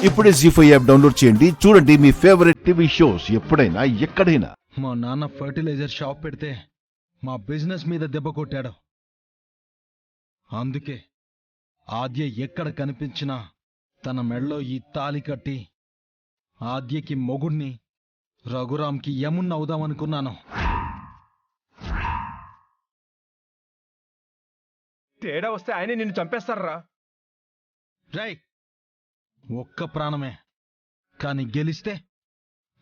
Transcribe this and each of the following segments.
ఇప్పుడే జీ5 app download చేయండి. చూడండి మీ ఫేవరెట్ టీవీ షోస్ ఎప్పుడైనా ఎక్కడైనా. మా నాన్న ఫర్టిలైజర్ షాప్ పెడితే మా బిజినెస్ మీద దెబ్బ కొట్టాడు. అందుకే ఆద్య ఎక్కడ కనిపించినా తన మెడలో ఈ తాళి కట్టి ఆద్యకి మొగుణ్ణి, రఘురామ్కి యముణ్ణి అవుదామనుకున్నాను. తేడా వస్తే ఆయనే నిన్ను చంపేస్తారా? రై, ఒక్క ప్రాణమే, కాని గెలిస్తే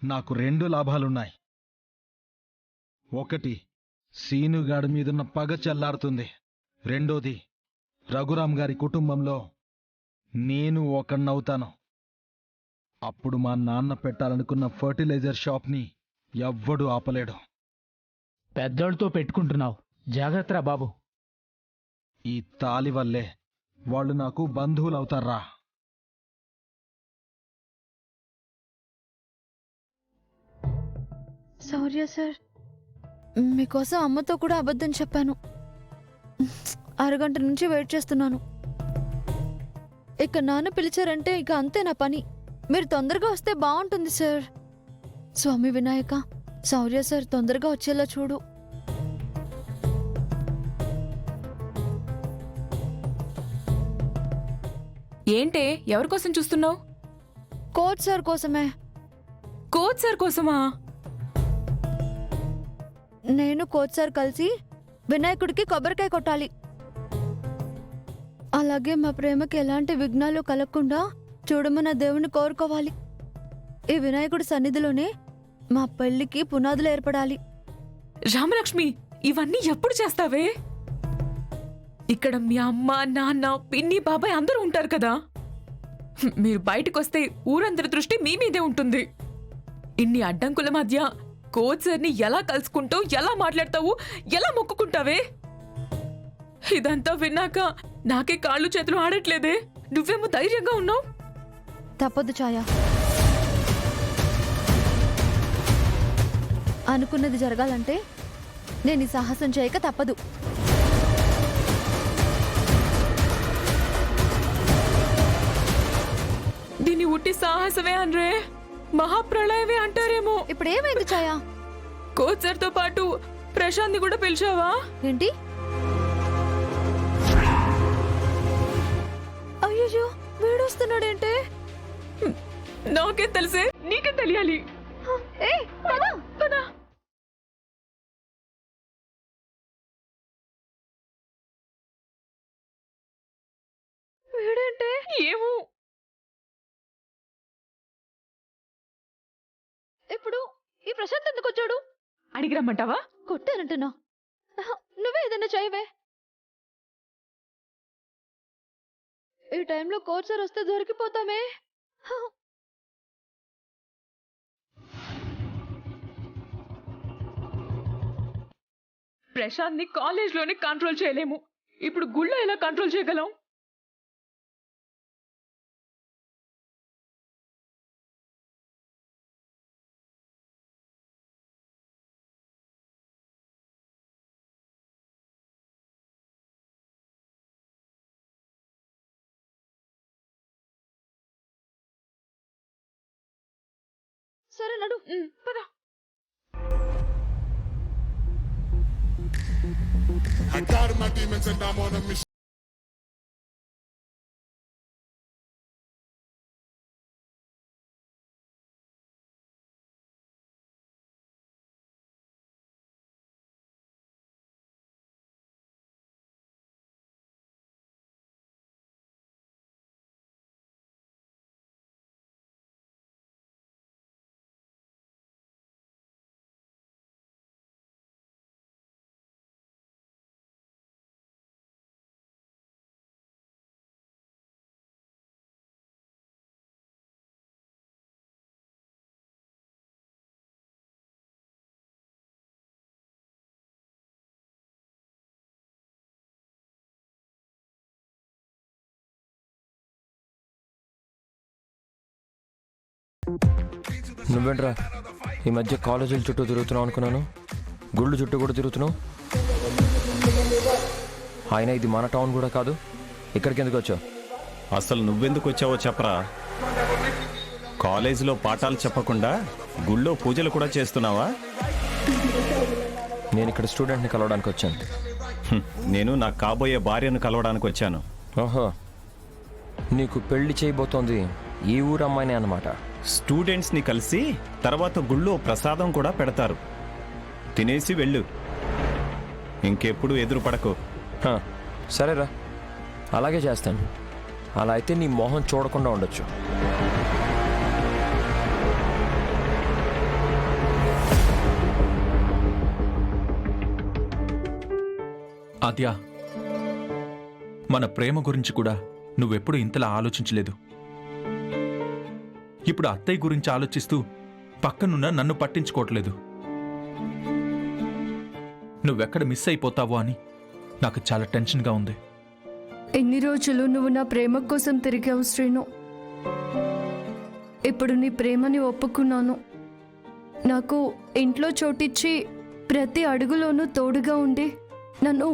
నాకు 2 లాభాలున్నాయి. ఒకటి, సీనుగాడి మీదున్న పగ చల్లారుతుంది. రెండోది, రఘురామ్ గారి కుటుంబంలో నేను ఒకణ్ణవుతాను. అప్పుడు మా నాన్న పెట్టాలనుకున్న ఫర్టిలైజర్ షాప్ని ఎవ్వడూ ఆపలేడు. పెద్దోళ్ళతో పెట్టుకుంటున్నావు, జాగ్రత్తరా బాబు. ఈ తాలి వల్లే వాళ్ళు నాకు బంధువులవుతారా. సౌర్య సార్, మీకోసం అమ్మతో కూడా అబద్ధం చెప్పాను. అరగంట నుంచి వెయిట్ చేస్తున్నాను. ఇక నాన్న పిలిచారంటే ఇక అంతే నా పని. మీరు తొందరగా వస్తే బాగుంటుంది సార్. స్వామి వినాయక, సౌర్య సార్ తొందరగా వచ్చేలా చూడు. ఏంటే, ఎవరికోసం చూస్తున్నావు? కోచ్ సార్ కోసమే. కోచ్ సార్ కోసమా? నేను కోచ్ సార్ కలిసి వినాయకుడికి కొబ్బరికాయ కొట్టాలి. అలాగే మా ప్రేమకి ఎలాంటి విఘ్నాలు కలగకుండా చూడమన్న దేవుని కోరుకోవాలి. ఈ వినాయకుడి సన్నిధిలోనే మా పెళ్లికి పునాదులు ఏర్పడాలి. రామలక్ష్మి, ఇవన్నీ ఎప్పుడు చేస్తావే? ఇక్కడ మీ అమ్మ, నాన్న, పిన్ని, బాబాయ్ అందరూ ఉంటారు కదా. మీరు బయటకొస్తే ఊరందరి దృష్టి మీ మీదే ఉంటుంది. ఇన్ని అడ్డంకుల మధ్య కోచ్ సార్ని ఎలా కలుసుకుంటావు, ఎలా మాట్లాడతావు, ఎలా మొక్కుకుంటావే? ఇదంతా విన్నాక నాకే కాళ్ళు చేతులు ఆడట్లేదే. నువ్వేమో ధైర్యంగా ఉన్నావు. తప్పదు ఛాయా, అనుకున్నది జరగాలంటే నేను ఈ సాహసం చేయక తప్పదు. దీన్ని ఉట్టి సాహసమే అనరే, మహాప్రళయమే అంటారేమో. ఇప్పుడు ఏమైంది ఛాయా? కోచ్ సార్తో పాటు ప్రశాంత్ని కూడా పిలిచావా? ఏంటి? అయ్యో, వీడొస్తున్నాడేంటే? నాకే తెలిసే, నీకే తెలియాలి. వీడేంటే? ఏమో. ఇప్పుడు ఈ ప్రశాంత్ ఎందుకు వచ్చాడు? అడిగి రమ్మంటావా? కొట్టానంటున్నా. నువ్వే ఏదైనా చేయవే. ఈ టైంలో కోచ్ సార్ వస్తే దొరికిపోతామే. ప్రశాంత్ ని కాలేజ్ లోనే కంట్రోల్ చేయలేము, ఇప్పుడు గుళ్ళో ఎలా కంట్రోల్ చేయగలం? సరే నడు, పద. I got my demons and I'm on a mission. నువ్వేంట్రా ఈ మధ్య కాలేజీల చుట్టూ తిరుగుతున్నావు అనుకున్నాను, గుళ్ళు చుట్టూ కూడా తిరుగుతున్నావు. ఆయన ఇది మన టౌన్ కూడా కాదు, ఇక్కడికి ఎందుకు వచ్చావు? అసలు నువ్వెందుకు వచ్చావో చెప్పరా. కాలేజీలో పాఠాలు చెప్పకుండా గుళ్ళో పూజలు కూడా చేస్తున్నావా? నేను ఇక్కడ స్టూడెంట్ని కలవడానికి వచ్చాను. నేను నా కాబోయే భార్యను కలవడానికి వచ్చాను. ఓహో, నీకు పెళ్లి చేయబోతోంది ఈ ఊరు అమ్మాయినే అన్నమాట. స్టూడెంట్స్ని కలిసి తర్వాత గుళ్ళో ప్రసాదం కూడా పెడతారు. తినేసి వెళ్ళు, ఇంకెప్పుడు ఎదురు పడకు. హ, సరేరా, అలాగే చేస్తాను. అలా అయితే నీ మొహం చూడకుండా ఉండొచ్చు. ఆద్య, మన ప్రేమ గురించి కూడా నువ్వెప్పుడు ఇంతలా ఆలోచించలేదు. ఇప్పుడు అత్తయ్య గురించి ఆలోచిస్తూ పక్కనున్న నన్ను పట్టించుకోవట్లేదు. నువ్వెక్కడ మిస్ అయిపోతావో అని నాకు చాలా టెన్షన్గా ఉంది. ఎన్ని రోజులు నువ్వు నా ప్రేమ కోసం తిరిగావు శ్రీను. ఇప్పుడు నీ ప్రేమని ఒప్పుకున్నాను. నాకు ఇంట్లో చోటిచ్చి ప్రతి అడుగులోనూ తోడుగా ఉండి నన్ను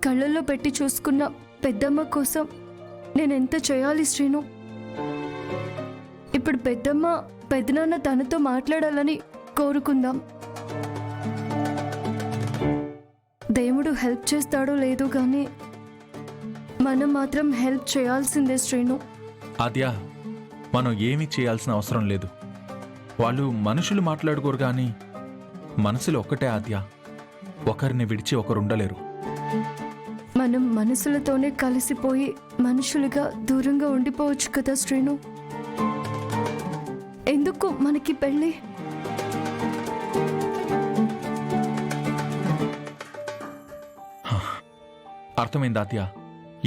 కళ్ళల్లో పెట్టి చూసుకున్న పెద్దమ్మ కోసం నేనెంత చేయాలి శ్రీను? ఇప్పుడు పెద్దమ్మ పెద్దనాన్న తనతో మాట్లాడాలని కోరుకుందాం. దేవుడు హెల్ప్ చేస్తాడో లేదో కానీ మనం మాత్రం హెల్ప్ చేయాల్సిందే శ్రీను. ఆద్య, మనం ఏమీ చేయాల్సిన అవసరం లేదు. వాళ్ళు మనుషులు మాట్లాడుకోరు కానీ మనసులు ఒక్కటే ఆద్య. ఒకరిని విడిచి ఒకరు ఉండలేరు. మనం మనసులతోనే కలిసిపోయి మనుషులుగా దూరంగా ఉండిపోవచ్చు కదా శ్రీను. ఎందుకు మనకి పెళ్ళి? అర్థమైంది ఆద్య,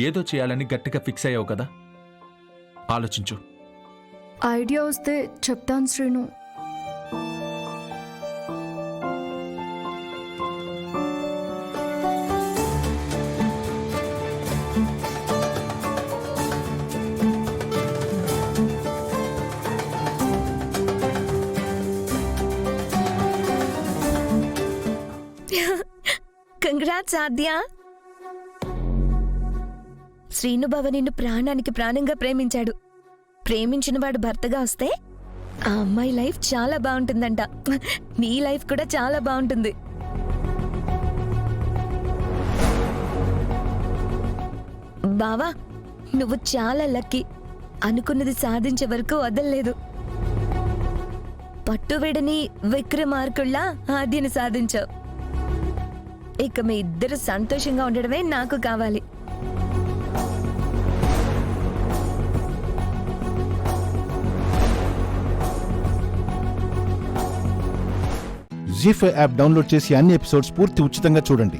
ఏదో చేయాలని గట్టిగా ఫిక్స్ అయ్యావు కదా, ఆలోచించు. ఐడియా వస్తే చెప్తాను శ్రీను. కంగ్రాట్స్ ఆద్య. శ్రీనుబావ నిన్ను ప్రాణానికి ప్రాణంగా ప్రేమించాడు. ప్రేమించిన వాడు భర్తగా వస్తే ఆ అమ్మాయి లైఫ్ చాలా బాగుంటుందంట. నీ లైఫ్ కూడా చాలా బాగుంటుంది. బావా, నువ్వు చాలా లక్కీ. అనుకున్నది సాధించే వరకు వదల్లేదు. పట్టువిడని విక్రమార్కుల్లా ఆద్యను సాధించావు. ఇక మీ ఇద్దరు సంతోషంగా ఉండడమే నాకు కావాలి. జీ5 యాప్ డౌన్లోడ్ చేసి అన్ని ఎపిసోడ్స్ పూర్తి ఉచితంగా చూడండి.